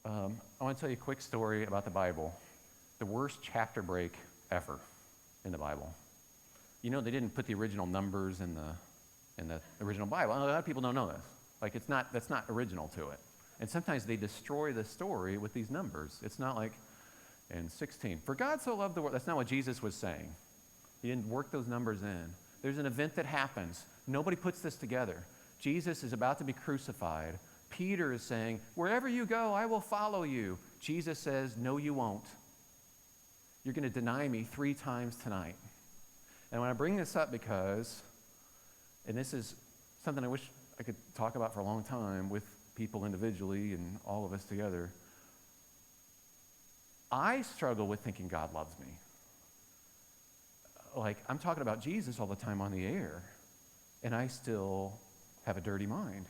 I want to tell you a quick story about the Bible. The worst chapter break ever in the Bible. You know, they didn't put the original numbers in the original Bible. A lot of people don't know this. Like, that's not original to it. And sometimes they destroy the story with these numbers. It's not like in 16, for God so loved the world. That's not what Jesus was saying. He didn't work those numbers in. There's an event that happens. Nobody puts this together. Jesus is about to be crucified. Peter is saying, wherever you go, I will follow you. Jesus says, no, you won't. You're going to deny me 3 times tonight. And when I bring this up because, and this is something I wish I could talk about for a long time with people individually and all of us together, I struggle with thinking God loves me. Like, I'm talking about Jesus all the time on the air, and I still have a dirty mind.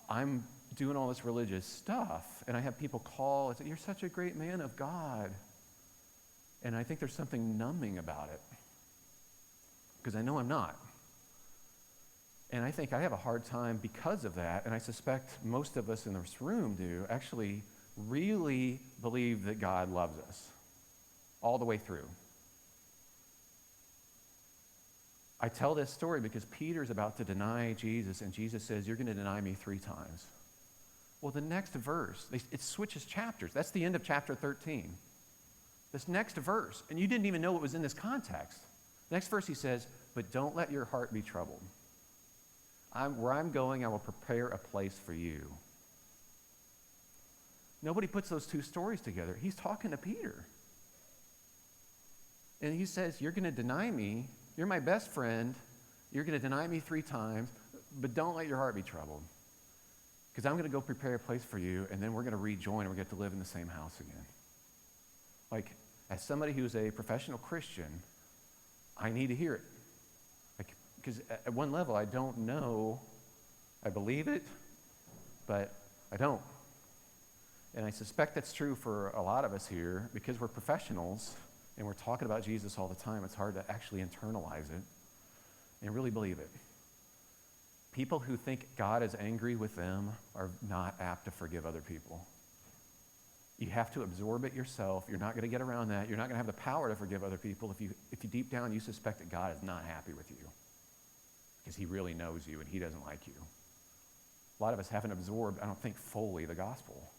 I'm doing all this religious stuff, and I have people call and say, you're such a great man of God. And I think there's something numbing about it, because I know I'm not. And I think I have a hard time because of that, and I suspect most of us in this room do, actually really believe that God loves us all the way through. I tell this story because Peter's about to deny Jesus, and Jesus says, you're going to deny me 3 times. Well, the next verse, it switches chapters. That's the end of chapter 13. This next verse, and you didn't even know it was in this context. Next verse he says, but don't let your heart be troubled. Where I'm going, I will prepare a place for you. Nobody puts those 2 stories together. He's talking to Peter. And he says, you're going to deny me. You're my best friend. You're going to deny me 3 times, but don't let your heart be troubled. Because I'm going to go prepare a place for you, and then we're going to rejoin, and we're going to get to live in the same house again. Like, as somebody who's a professional Christian, I need to hear it. Because at one level, I don't know. I believe it, but I don't. And I suspect that's true for a lot of us here, because we're professionals, and we're talking about Jesus all the time. It's hard to actually internalize it and really believe it. People who think God is angry with them are not apt to forgive other people. You have to absorb it yourself. You're not going to get around that. You're not going to have the power to forgive other people if you deep down you suspect that God is not happy with you, because he really knows you and he doesn't like you. A lot of us haven't absorbed, I don't think, fully the gospel.